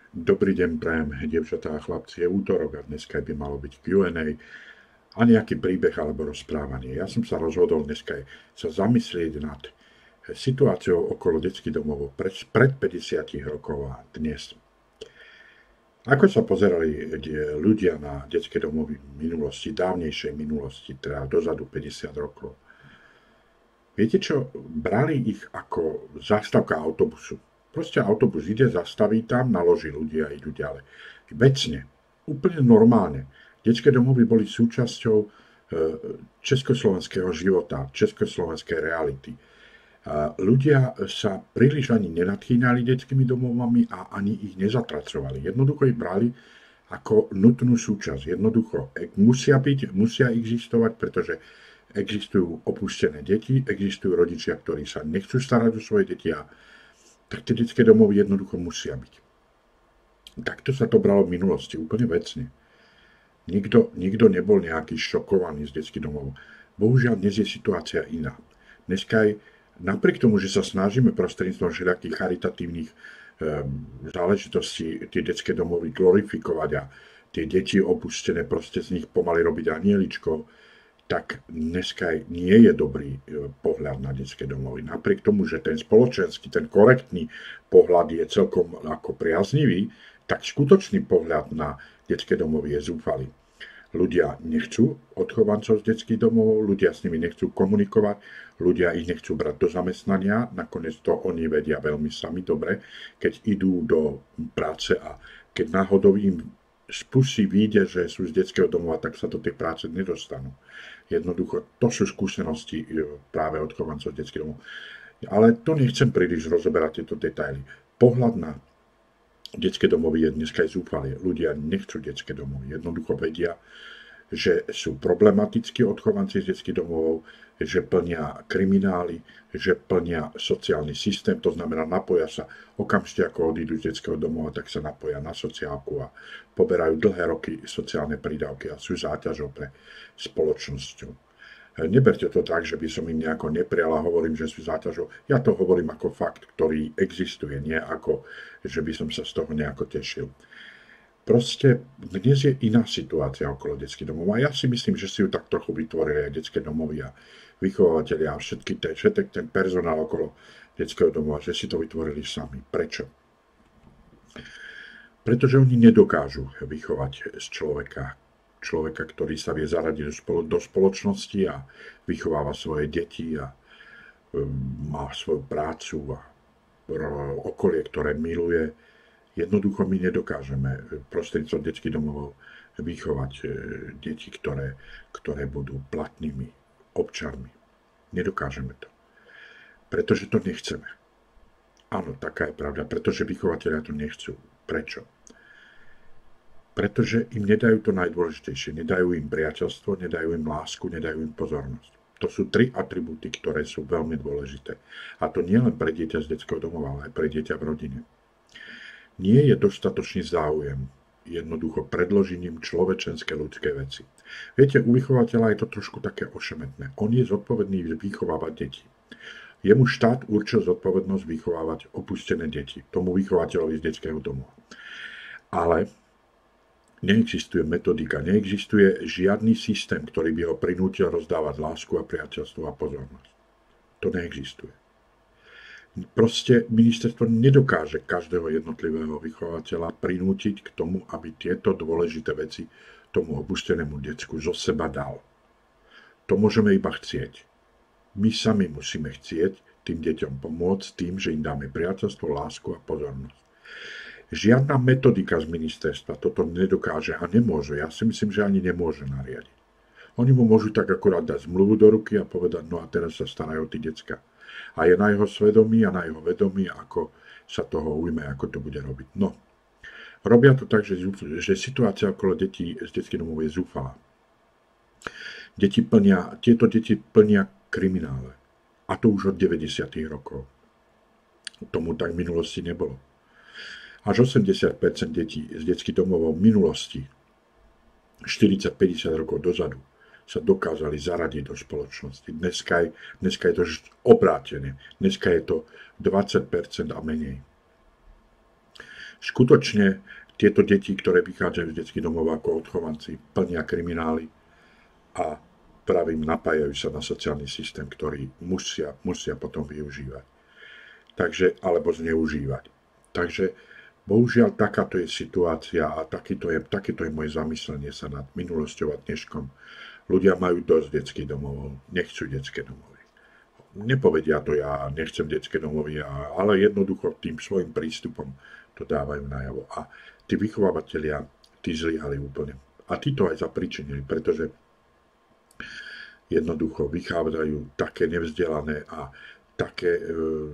Dobrý deň, prajem, dievčatá a chlapci. Je útorok a dneska by malo byť Q&A a nejaký príbeh alebo rozprávanie. Ja som sa rozhodol dneska sa zamyslieť nad situáciou okolo detských domov pred 50 rokov a dnes. Ako sa pozerali ľudia na detské domovy v minulosti, dávnejšej minulosti, teda dozadu 50 rokov? Viete čo? Brali ich ako zástavka autobusu. Proste autobus ide, zastaví tam, naloží ľudia a idú ďalej. Vecne, úplne normálne. Detské domovy boli súčasťou československého života, československej reality. Ľudia sa príliš ani nenadchýnali detskými domovami a ani ich nezatracovali. Jednoducho ich brali ako nutnú súčasť. Jednoducho musia existovať, pretože existujú opustené deti, existujú rodičia, ktorí sa nechcú starať o svoje deti a tak tie detské domovy jednoducho musia byť. Takto sa to bralo v minulosti, úplne vecne. Nikto nebol nejaký šokovaný z detských domov. Bohužiaľ, dnes je situácia iná. Dneska aj napriek tomu, že sa snažíme prostredníctvom všelijakých charitatívnych záležitostí tie detské domovy glorifikovať a tie deti opustené proste z nich pomaly robiť anieličkov, tak dneska nie je dobrý pohľad na detské domovy. Napriek tomu, že ten spoločenský, ten korektný pohľad je celkom ako priaznivý, tak skutočný pohľad na detské domovy je zúfalý. Ľudia nechcú odchovancov z detských domov, ľudia s nimi nechcú komunikovať, ľudia ich nechcú brať do zamestnania, nakoniec to oni vedia veľmi sami dobre, keď idú do práce a keď náhodou im z pusy vyjde, že sú z detského domova, tak sa do tej práce nedostanú. Jednoducho, to sú skúsenosti práve odchovancov z detských domov. Ale to nechcem príliš rozoberať tieto detaily. Pohľad na detské domovy je dneska aj zúfalý. Ľudia nechcú detské domovy. Jednoducho vedia, že sú problematickí odchovanci z detských domov, že plnia kriminály, že plnia sociálny systém, to znamená napoja sa okamžite ako odídu z detského domova, tak sa napoja na sociálku a poberajú dlhé roky sociálne prídavky a sú záťažou pre spoločnosťou. Neberte to tak, že by som im nejako neprijal a hovorím, že sú záťažou. Ja to hovorím ako fakt, ktorý existuje, nie ako, že by som sa z toho nejako tešil. Proste dnes je iná situácia okolo detských domov a ja si myslím, že si ju tak trochu vytvorili aj detské domovy a vychovateľia a všetky ten personál okolo detského domova, že si to vytvorili sami. Prečo? Pretože oni nedokážu vychovať z človeka, ktorý sa vie zaradiť do spoločnosti a vychováva svoje deti a má svoju prácu a okolie, ktoré miluje. Jednoducho my nedokážeme prostredníctvom detských domov vychovať deti, ktoré budú platnými občanmi. Nedokážeme to. Pretože to nechceme. Áno, taká je pravda. Pretože vychovateľia to nechcú. Prečo? Pretože im nedajú to najdôležitejšie. Nedajú im priateľstvo, nedajú im lásku, nedajú im pozornosť. To sú 3 atribúty, ktoré sú veľmi dôležité. A to nie len pre dieťa z detského domova, ale aj pre dieťa v rodine. Nie je dostatočný záujem jednoducho predložením človečenské ľudské veci. Viete, u vychovateľa je to trošku také ošemetné. On je zodpovedný vychovávať deti. Jemu štát určil zodpovednosť vychovávať opustené deti, tomu vychovateľovi z detského domova. Ale neexistuje metodika, neexistuje žiadny systém, ktorý by ho prinútil rozdávať lásku a priateľstvo a pozornosť. To neexistuje. Proste ministerstvo nedokáže každého jednotlivého vychovateľa prinútiť k tomu, aby tieto dôležité veci tomu opustenému decku zo seba dal. To môžeme iba chcieť. My sami musíme chcieť tým deťom pomôcť tým, že im dáme priateľstvo, lásku a pozornosť. Žiadna metodika z ministerstva toto nedokáže a nemôže. Ja si myslím, že ani nemôže nariadiť. Oni mu môžu tak akurát dať zmluvu do ruky a povedať, no a teraz sa starajú o tí decka. A je na jeho svedomí a na jeho vedomí, ako sa toho ujme, ako to bude robiť. No, robia to tak, že situácia okolo detí z detských domov je zúfalá. Tieto deti plnia kriminále. A to už od 90. rokov. Tomu tak v minulosti nebolo. Až 80% detí z detských domov v minulosti, 40-50 rokov dozadu, sa dokázali zaradiť do spoločnosti. Dneska je to obrátené. Dneska je to 20% a menej. Skutočne tieto deti, ktoré vychádzajú z detských domov ako odchovanci, plnia kriminály a pravým napájajú sa na sociálny systém, ktorý musia potom využívať. Takže, alebo zneužívať. Takže bohužiaľ takáto je situácia a takéto je moje zamyslenie sa nad minulosťou a dneškom. Ľudia majú dosť detských domov, nechcú detské domovy. Nepovedia to ja, nechcem detské domovy, ale jednoducho tým svojim prístupom to dávajú najavo. A tí vychovávateľia, tí zlyhali úplne. A tí to aj zapričinili, pretože jednoducho vychádzajú také nevzdelané a také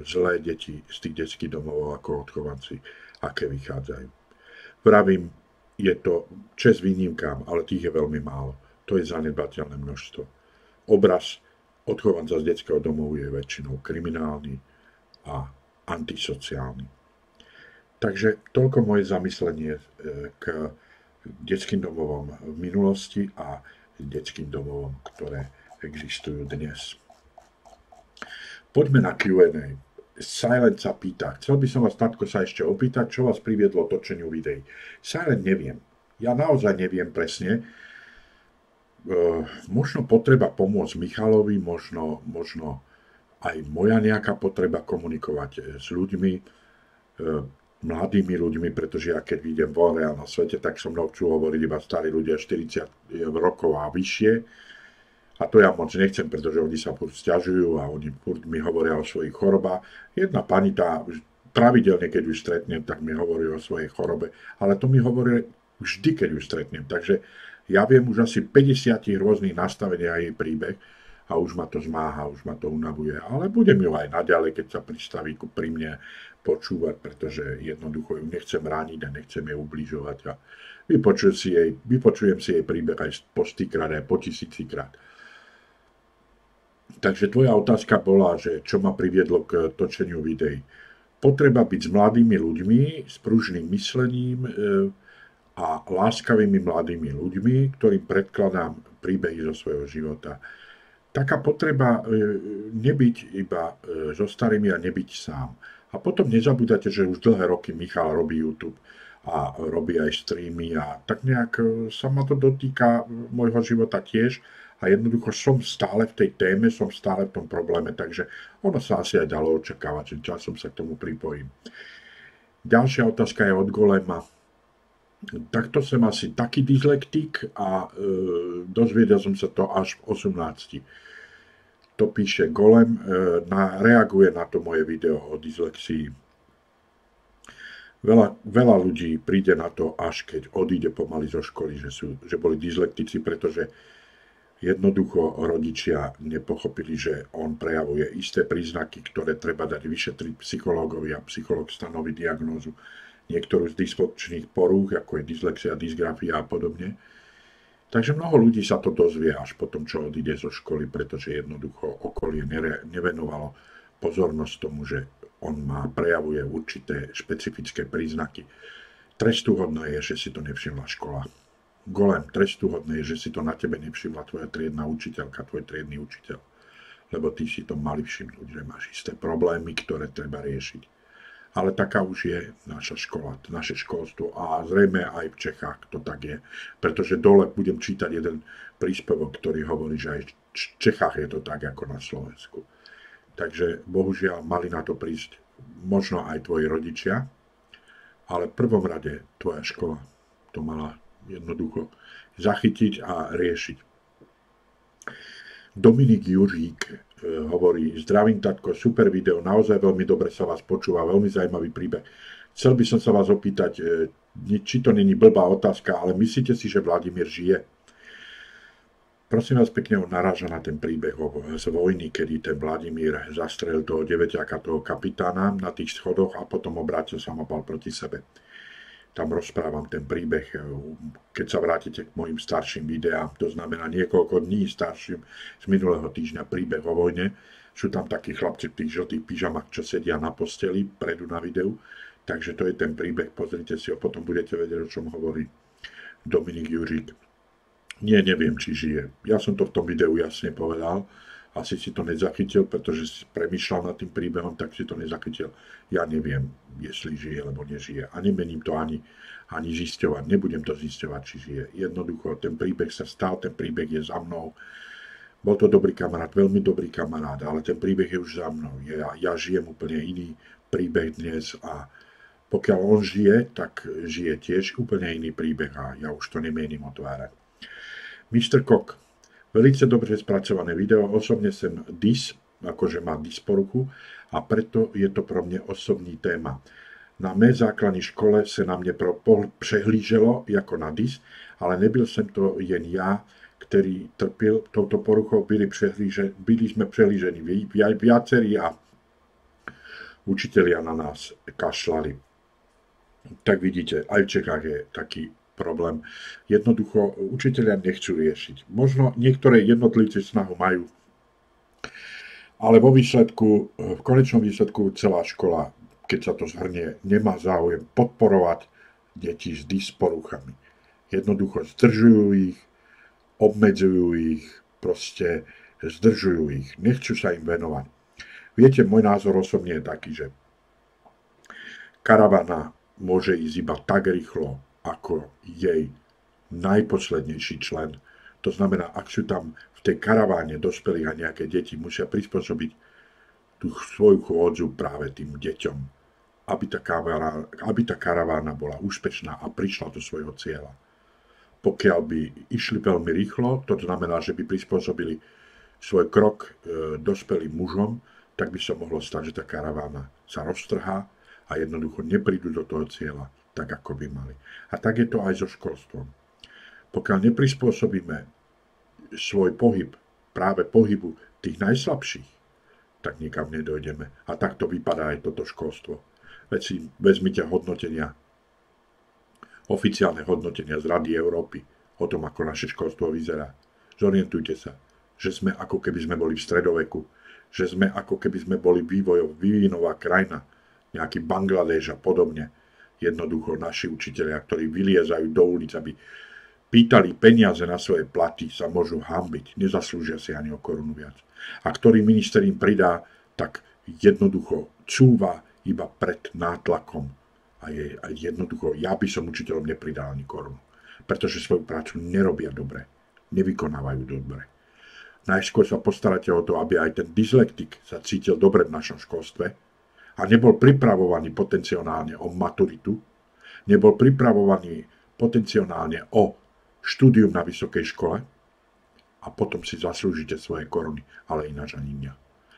zlé deti z tých detských domov ako odchovanci, aké vychádzajú. Vravím, je to čest výnimkám, ale tých je veľmi málo. To je zanedbateľné množstvo. Obraz odchovanca z detského domovu je väčšinou kriminálny a antisociálny. Takže toľko moje zamyslenie k detským domovom v minulosti a detským domovom, ktoré existujú dnes. Poďme na Q&A. Silent sa pýta, chcel by som vás, Tatko, sa ešte opýtať, čo vás priviedlo točeniu videí. Silent neviem. Ja naozaj neviem presne. Možno potreba pomôcť Michalovi, možno aj moja nejaká potreba komunikovať s ľuďmi, mladými ľuďmi, pretože ja keď vidím von reálnom svete, tak so mnou chcú hovoriť iba starí ľudia 40 rokov a vyššie. A to ja moc nechcem, pretože oni sa furt sťažujú a oni furt mi hovoria o svojich chorobách. Jedna pani tá pravidelne, keď ju stretnem, tak mi hovorí o svojej chorobe, ale to mi hovorí vždy, keď ju stretnem. Takže ja viem už asi 50 rôznych nastavení a jej príbeh a už ma to zmáha, už ma to unavuje. Ale budem ju aj naďalej, keď sa pristaví pri mne, počúvať, pretože jednoducho ju nechcem rániť a nechcem jej ubližovať. A vypočujem si jej príbeh aj po 100-krát, aj po 1000-krát. Takže tvoja otázka bola, že čo ma priviedlo k točeniu videí. Potreba byť s mladými ľuďmi, s pružným myslením a láskavými mladými ľuďmi, ktorým predkladám príbehy zo svojho života. Taká potreba nebyť iba so starými a nebyť sám. A potom nezabúdate, že už dlhé roky Michal robí YouTube a robí aj streamy a tak nejak sa ma to dotýka môjho života tiež. A jednoducho som stále v tej téme, som stále v tom probléme, takže ono sa asi aj dalo očakávať, že časom sa k tomu pripojím. Ďalšia otázka je od Golema. Takto som asi taký dyslektik a dozvedel som sa to až v 18. To píše Golem, reaguje na to moje video o dyslexii. Veľa ľudí príde na to, až keď odíde pomaly zo školy, že boli dyslektici, pretože jednoducho rodičia nepochopili, že on prejavuje isté príznaky, ktoré treba dať vyšetriť psychológovi a psychológ stanoví diagnózu niektorú z dysfunkčných porúch, ako je dyslexia, dysgrafia a podobne. Takže mnoho ľudí sa to dozvie až potom, čo odíde zo školy, pretože jednoducho okolie nevenovalo pozornosť tomu, že on prejavuje určité špecifické príznaky. Trestuhodné je, že si to nevšimla škola. Golem, trestuhodné je, že si to na tebe nevšimla tvoja triedna učiteľka, tvoj triedny učiteľ. Lebo ty si to mali všimnúť, že máš isté problémy, ktoré treba riešiť. Ale taká už je naša škola, naše školstvo a zrejme aj v Čechách to tak je. Pretože dole budem čítať jeden príspevok, ktorý hovorí, že aj v Čechách je to tak ako na Slovensku. Takže bohužiaľ mali na to prísť možno aj tvoji rodičia, ale v prvom rade tvoja škola to mala jednoducho zachytiť a riešiť. Dominik Jurík hovorí, zdravím, Tatko, super video, naozaj veľmi dobre sa vás počúva, veľmi zaujímavý príbeh. Chcel by som sa vás opýtať, či to není blbá otázka, ale myslíte si, že Vladimír žije? Prosím vás pekne, on naráža na ten príbeh z vojny, kedy ten Vladimír zastrelil toho deväťaka, toho kapitána na tých schodoch a potom obrátil samopal proti sebe. Tam rozprávam ten príbeh, keď sa vrátite k mojim starším videám, to znamená niekoľko dní starším z minulého týždňa príbeh o vojne. Sú tam takí chlapci v tých žltých pyžamách, čo sedia na posteli, predu na videu. Takže to je ten príbeh, pozrite si ho, potom budete vedieť, o čom hovorí Dominik Jurík. Nie, neviem, či žije. Ja som to v tom videu jasne povedal Asi si to nezachytil, pretože si premýšľal nad tým príbehom, tak si to nezachytil. Ja neviem, jestli žije, alebo nežije. A nemením to ani zisťovať. Nebudem to zisťovať, či žije. Jednoducho, ten príbeh sa stal, ten príbeh je za mnou. Bol to dobrý kamarát, veľmi dobrý kamarát, ale ten príbeh je už za mnou. Ja žijem úplne iný príbeh dnes a pokiaľ on žije, tak žije tiež úplne iný príbeh a ja už to nemienim otvárať. Mr. Cock. Velice dobře spracované video, osobně jsem dys, akože má dysporuchu a preto je to pro mě osobní téma. Na mé základní škole se na mě přehlíželo jako na dys, ale nebyl jsem to jen já, který trpěl touto poruchou, byli jsme přehlíženi viacerí a učitelia na nás kašľali. Tak vidíte, aj v Čechách je taký problém. Jednoducho učitelia nechcú riešiť. Možno niektoré jednotlivci snahu majú, ale v konečnom výsledku celá škola, keď sa to zhrnie, nemá záujem podporovať deti s dysporuchami. Jednoducho zdržujú ich, obmedzujú ich, proste zdržujú ich. Nechcú sa im venovať. Viete, môj názor osobne je taký, že karavana môže ísť iba tak rýchlo, ako jej najposlednejší člen. To znamená, ak sú tam v tej karaváne dospelých a nejaké deti, musia prispôsobiť tú svoju chôdzu práve tým deťom, aby tá karavána bola úspešná a prišla do svojho cieľa. Pokiaľ by išli veľmi rýchlo, to znamená, že by prispôsobili svoj krok dospelým mužom, tak by sa mohlo stať, že tá karavána sa roztrhá a jednoducho neprídu do toho cieľa tak, ako by mali. A tak je to aj so školstvom. Pokiaľ neprispôsobíme svoj pohyb práve pohybu tých najslabších, tak nikam nedojdeme. A tak to vypadá aj toto školstvo. Veď si vezmite hodnotenia, oficiálne hodnotenia z Rady Európy o tom, ako naše školstvo vyzerá. Zorientujte sa, že sme ako keby sme boli v stredoveku, že sme ako keby sme boli vývinová krajina, nejaký Bangladeš a podobne. Jednoducho naši učitelia, ktorí vyliezajú do ulic, aby pýtali peniaze na svoje platy, sa môžu hanbiť. Nezaslúžia si ani o korunu viac. A ktorý minister im pridá, tak jednoducho cúva iba pred nátlakom. A jednoducho, ja by som učiteľom nepridal ani korunu. Pretože svoju prácu nerobia dobre. Nevykonávajú dobre. Najskôr sa postaráte o to, aby aj ten dyslektik sa cítil dobre v našom školstve, a nebol pripravovaný potenciálne o maturitu, nebol pripravovaný potenciálne o štúdium na vysokej škole a potom si zaslúžite svoje koruny, ale ináč ani mňa.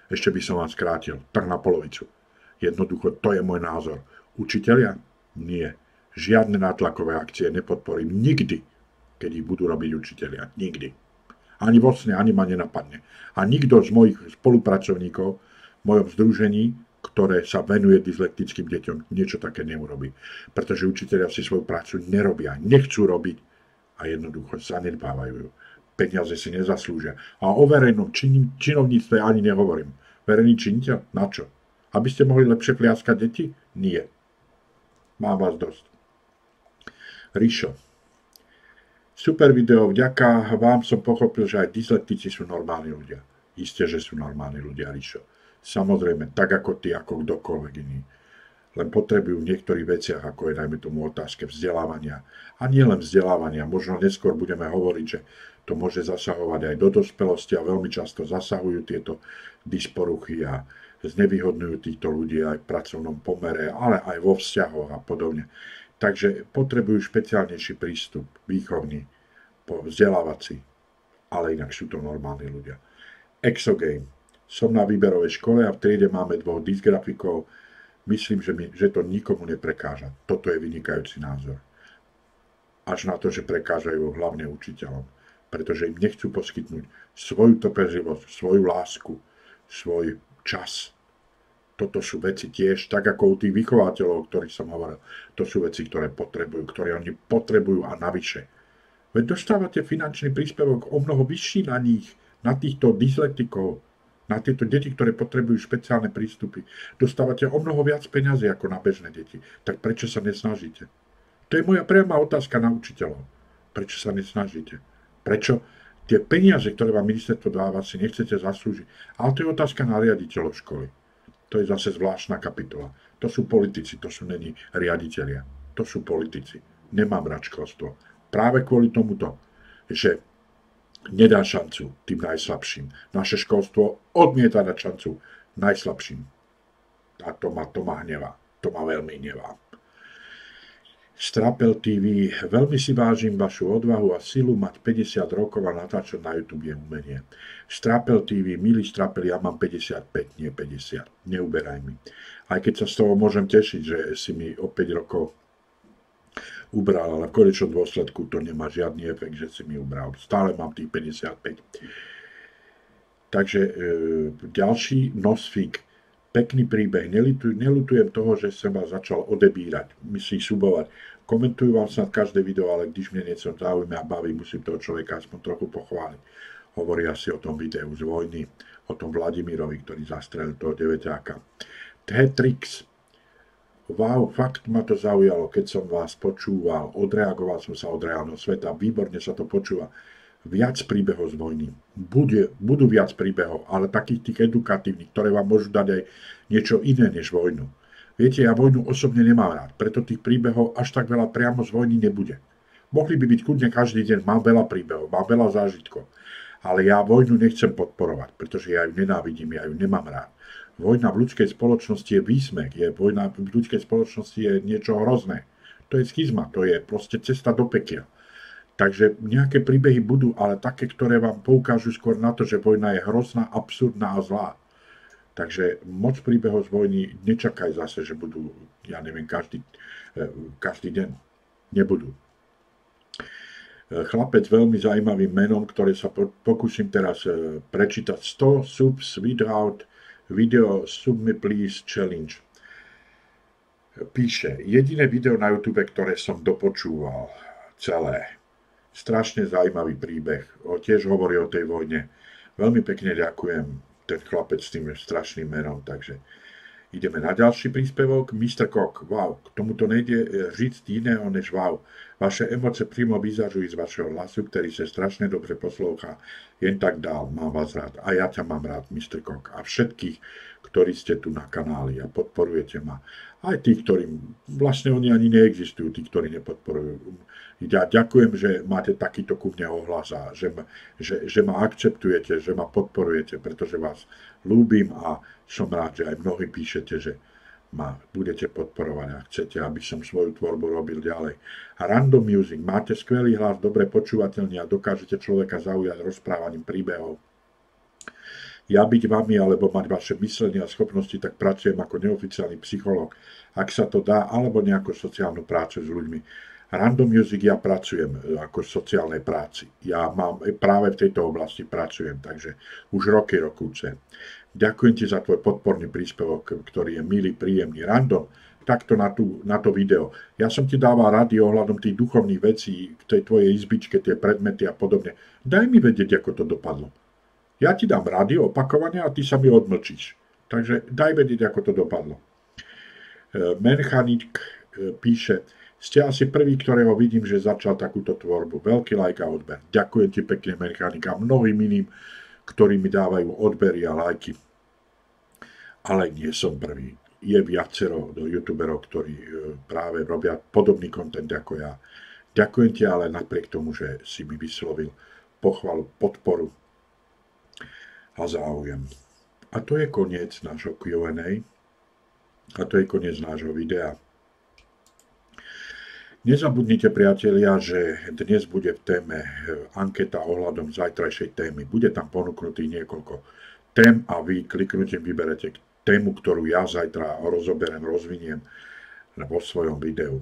Ešte by som vám skrátil, tak na polovicu. Jednoducho, to je môj názor. Učitelia? Nie. Žiadne nátlakové akcie nepodporím nikdy, keď ich budú robiť učitelia. Nikdy. Ani vo sne, ani ma nenapadne. A nikto z mojich spolupracovníkov v mojom združení, ktoré sa venuje dyslektickým deťom, niečo také neurobí. Pretože učitelia si svoju prácu nerobia, nechcú robiť a jednoducho zanedbávajú. Peniaze si nezaslúžia. A o verejnom činovníctve ani nehovorím. Verejný činiteľ? Na čo? Aby ste mohli lepšie pliaskať deti? Nie. Mám vás dosť. Ríšo. Super video, vďaka vám som pochopil, že aj dyslektici sú normálni ľudia. Isté, že sú normálni ľudia, Ríšo. Samozrejme, tak ako ty, ako kdokoľvek iný. Len potrebujú v niektorých veciach, ako je najmä tomu otázke vzdelávania. A nie len vzdelávania, možno neskôr budeme hovoriť, že to môže zasahovať aj do dospelosti a veľmi často zasahujú tieto dysporuchy a znevýhodňujú týchto ľudí aj v pracovnom pomere, ale aj vo vzťahoch a podobne. Takže potrebujú špeciálnejší prístup, výchovný, vzdelávací, ale inak sú to normálni ľudia. Exogame. Som na výberovej škole a v triede máme 2 dysgrafikov. Myslím, že to nikomu neprekáža. Toto je vynikajúci názor. Až na to, že prekážajú hlavne učiteľom. Pretože im nechcú poskytnúť svoju trpezlivosť, svoju lásku, svoj čas. Toto sú veci tiež, tak ako u tých vychovateľov, o ktorých som hovoril. To sú veci, ktoré oni potrebujú a navyše. Veď dostávate finančný príspevok o mnoho vyšší na nich, na týchto dyslektikov, na tieto deti, ktoré potrebujú špeciálne prístupy. Dostávate o mnoho viac peňazí ako na bežné deti. Tak prečo sa nesnažíte? To je moja priama otázka na učiteľov. Prečo sa nesnažíte? Prečo Tie peniaze, ktoré vám ministerstvo dáva, si nechcete zaslúžiť. Ale to je otázka na riaditeľov školy. To je zase zvláštna kapitola. To sú politici, to sú není riaditelia. To sú politici. Nemám rád školstvo. Práve kvôli tomuto, že nedá šancu tým najslabším. Naše školstvo odmieta dať šancu najslabším. A to ma hnevá. To ma veľmi hnevá. Strapel TV, veľmi si vážim vašu odvahu a silu mať 50 rokov a natáčať na YouTube je umenie. Strapel TV, milý Strapel, ja mám 55, nie 50. Neuberaj mi. Aj keď sa z toho môžem tešiť, že si mi o 5 rokov ubral, ale v konečnom dôsledku to nemá žiadny efekt, že si mi ubral. Stále mám tých 55. Takže ďalší Nosfík. Pekný príbeh. Neľutujem toho, že som vás začal odebírať, myslí subovať. Komentujú vám snad každé video, ale když mne niečo zaujíma a baví, musím toho človeka aspoň trochu pochváliť. Hovorí asi o tom videu z vojny, o tom Vladimirovi, ktorý zastrelil toho deväťáka. Tetrix. Wow, fakt ma to zaujalo, keď som vás počúval. Odreagoval som sa od reálneho sveta. Výborne sa to počúva. Viac príbehov z vojny. Budú viac príbehov, ale takých tých edukatívnych, ktoré vám môžu dať aj niečo iné než vojnu. Viete, ja vojnu osobne nemám rád, preto tých príbehov až tak veľa priamo z vojny nebude. Mohli by byť kľudne každý deň, mám veľa príbehov, mám veľa zážitkov, ale ja vojnu nechcem podporovať, pretože ja ju nenávidím, ja ju nemám rád. Vojna v ľudskej spoločnosti je výsmech, vojna v ľudskej spoločnosti je niečo hrozné. To je schizma, to je proste cesta do pekia. Takže nejaké príbehy budú, ale také, ktoré vám poukážu skôr na to, že vojna je hrozná, absurdná a zlá. Takže moc príbehov z vojny nečakaj zase, že budú, ja neviem, každý deň. Nebudú. Chlapec veľmi zaujímavým menom, ktoré sa pokúsim teraz prečítať. 100 subs without video sub me please challenge. Píše, jediné video na YouTube, ktoré som dopočúval celé. Strašne zaujímavý príbeh. Tiež hovorí o tej vojne. Veľmi pekne ďakujem, ten chlapec s tým strašným menom. Takže ideme na ďalší príspevok. Mr. Cock, wow, k tomuto nejde říct iného než wow. Vaše emoce prímo vyzažujú z vašeho hlasu, ktorý sa strašne dobre poslúcha. Jen tak dál, mám vás rád. A ja ťa mám rád, Mr. Cock. A všetkých, ktorí ste tu na kanáli a podporujete ma. Aj tí, ktorí, vlastne oni ani neexistujú, tí, ktorí nepodporujú. Ja ďakujem, že máte takýto ku mne ohlas a že ma akceptujete, že ma podporujete, pretože vás ľúbim a som rád, že aj mnohí píšete, že ma budete podporovať a chcete, aby som svoju tvorbu robil ďalej. A Random Music, máte skvelý hlas, dobre počúvateľný a dokážete človeka zaujať rozprávaním príbehov. Ja byť vami alebo mať vaše myslenie a schopnosti, tak pracujem ako neoficiálny psychológ, ak sa to dá, alebo nejakú sociálnu prácu s ľuďmi. Random Music, ja pracujem ako v sociálnej práci. Ja práve v tejto oblasti pracujem, takže už roky rokúce. Ďakujem ti za tvoj podporný príspevok, ktorý je milý, príjemný. Random, takto na to video. Ja som ti dával rady ohľadom tých duchovných vecí v tej tvojej izbičke, tie predmety a podobne. Daj mi vedieť, ako to dopadlo. Ja ti dám rady opakovane a ty sa mi odmlčíš. Takže daj vedieť, ako to dopadlo. Mechanik píše, ste asi prvý, ktorého vidím, že začal takúto tvorbu. Veľký like a odber. Ďakujem ti pekne, Mechanik, a mnohým iným, ktorí mi dávajú odbery a lajky. Ale nie som prvý. Je viacero youtuberov, ktorí práve robia podobný content ako ja. Ďakujem ti ale napriek tomu, že si mi vyslovil pochvalu, podporu a záujem. A to je koniec nášho Q&A. A to je koniec nášho videa. Nezabudnite, priatelia, že dnes bude v téme anketa ohľadom zajtrajšej témy. Bude tam ponúknutých niekoľko tém a vy kliknutím vyberete tému, ktorú ja zajtra rozoberiem, rozviniem vo svojom videu.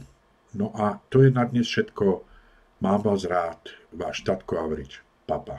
No a to je na dnes všetko. Mám vás rád, váš Tatko Avrič. Papa.